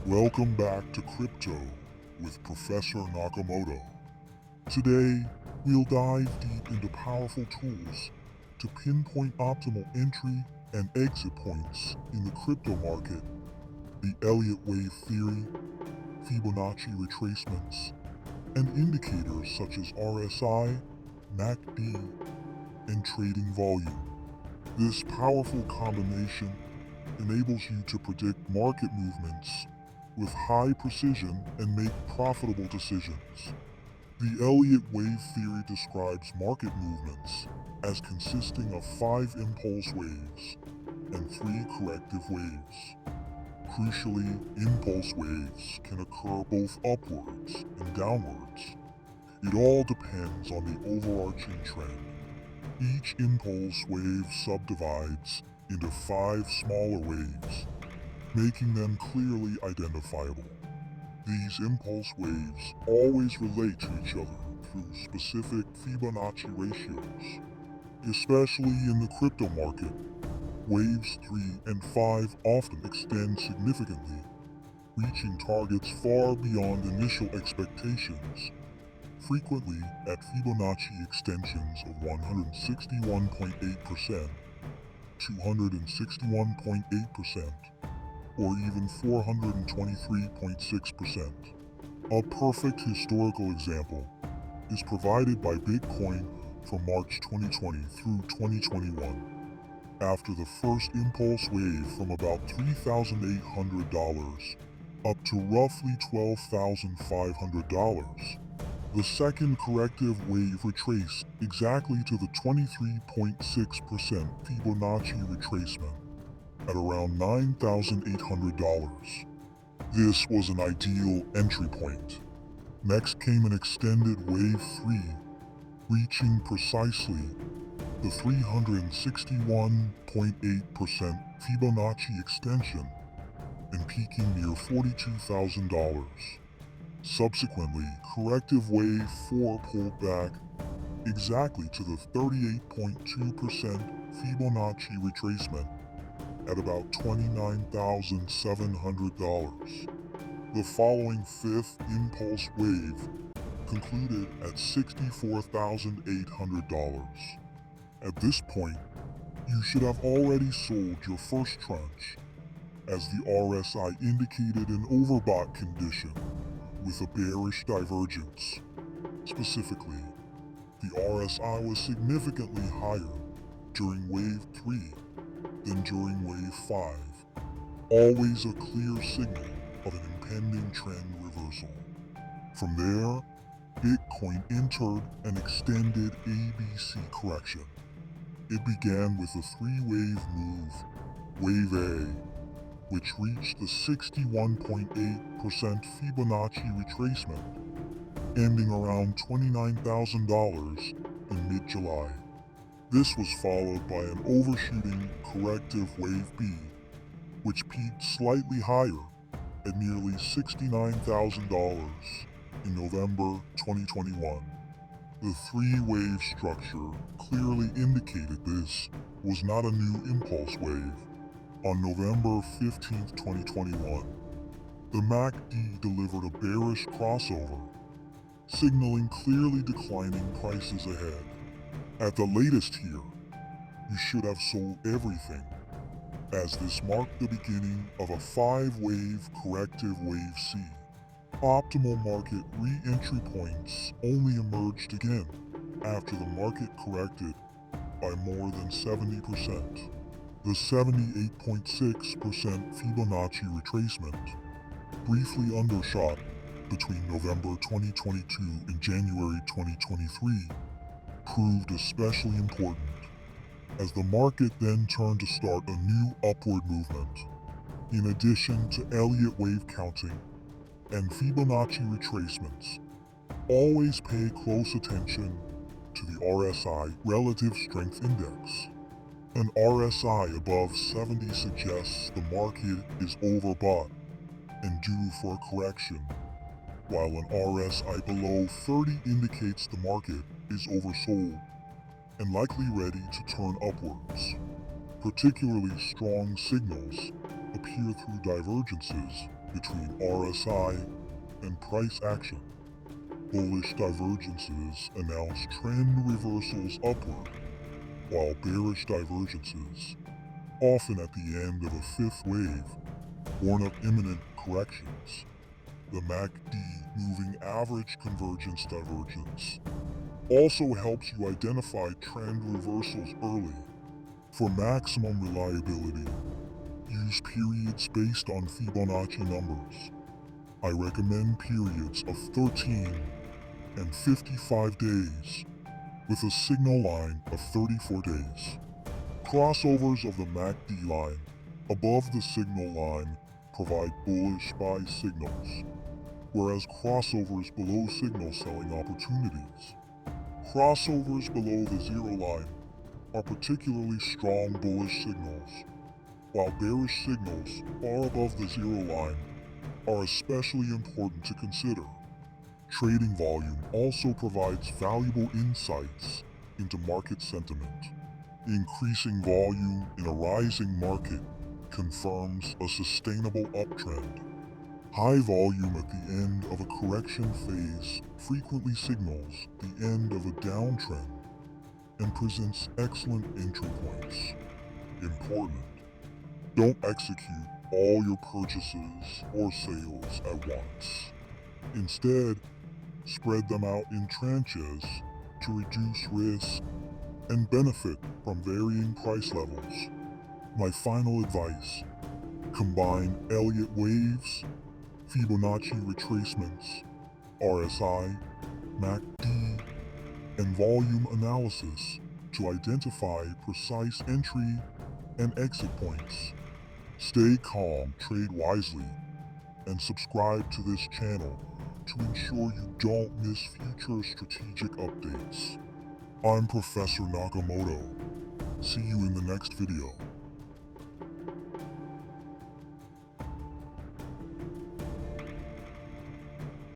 Welcome back to Crypto with Professor Nakamoto. Today, we'll dive deep into powerful tools to pinpoint optimal entry and exit points in the crypto market, the Elliott Wave Theory, Fibonacci retracements, and indicators such as RSI, MACD, and trading volume. This powerful combination enables you to predict market movements with high precision and make profitable decisions. The Elliott Wave Theory describes market movements as consisting of 5 impulse waves and 3 corrective waves. Crucially, impulse waves can occur both upwards and downwards. It all depends on the overarching trend. Each impulse wave subdivides into 5 smaller waves, making them clearly identifiable. These impulse waves always relate to each other through specific Fibonacci ratios. Especially in the crypto market, waves 3 and 5 often extend significantly, reaching targets far beyond initial expectations, frequently at Fibonacci extensions of 161.8%, 261.8%, or even 423.6%. A perfect historical example is provided by Bitcoin from March 2020 through 2021. After the first impulse wave from about $3,800 up to roughly $12,500, the second corrective wave retraced exactly to the 23.6% Fibonacci retracement at around $9,800. This was an ideal entry point. Next came an extended wave 3, reaching precisely the 361.8% Fibonacci extension and peaking near $42,000. Subsequently, corrective wave 4 pulled back exactly to the 38.2% Fibonacci retracement at about $29,700. The following fifth impulse wave concluded at $64,800. At this point, you should have already sold your first tranche, as the RSI indicated an overbought condition with a bearish divergence. Specifically, the RSI was significantly higher during wave 3 than during wave 5, always a clear signal of an impending trend reversal. From there, Bitcoin entered an extended ABC correction. It began with a 3-wave move, Wave A, which reached the 61.8% Fibonacci retracement, ending around $29,000 in mid-July. This was followed by an overshooting corrective Wave B, which peaked slightly higher at nearly $69,000 in November 2021. The 3-wave structure clearly indicated this was not a new impulse wave. On November 15, 2021, the MACD delivered a bearish crossover, signaling clearly declining prices ahead. At the latest here, you should have sold everything, as this marked the beginning of a 5-wave corrective wave C. Optimal market re-entry points only emerged again after the market corrected by more than 70%. The 78.6% Fibonacci retracement, briefly undershot between November 2022 and January 2023, proved especially important, as the market then turned to start a new upward movement. In addition to Elliott wave counting and Fibonacci retracements, always pay close attention to the RSI Relative Strength Index. An RSI above 70 suggests the market is overbought and due for a correction, while an RSI below 30 indicates the market is oversold and likely ready to turn upwards. Particularly strong signals appear through divergences between RSI and price action. Bullish divergences announce trend reversals upward, while bearish divergences, often at the end of a fifth wave, warn of imminent corrections. The MACD moving average convergence divergence also helps you identify trend reversals early. For maximum reliability, use periods based on Fibonacci numbers. I recommend periods of 13 and 55 days with a signal line of 34 days. Crossovers of the MACD line above the signal line provide bullish buy signals, whereas crossovers below signal selling opportunities. Crossovers below the zero line are particularly strong bullish signals, while bearish signals far above the zero line are especially important to consider. Trading volume also provides valuable insights into market sentiment. Increasing volume in a rising market confirms a sustainable uptrend. High volume at the end of a correction phase frequently signals the end of a downtrend and presents excellent entry points. Important: don't execute all your purchases or sales at once. Instead, spread them out in tranches to reduce risk and benefit from varying price levels. My final advice: combine Elliott waves, Fibonacci retracements, RSI, MACD, and volume analysis to identify precise entry and exit points. Stay calm, trade wisely, and subscribe to this channel to ensure you don't miss future strategic updates. I'm Professor Nakamoto. See you in the next video.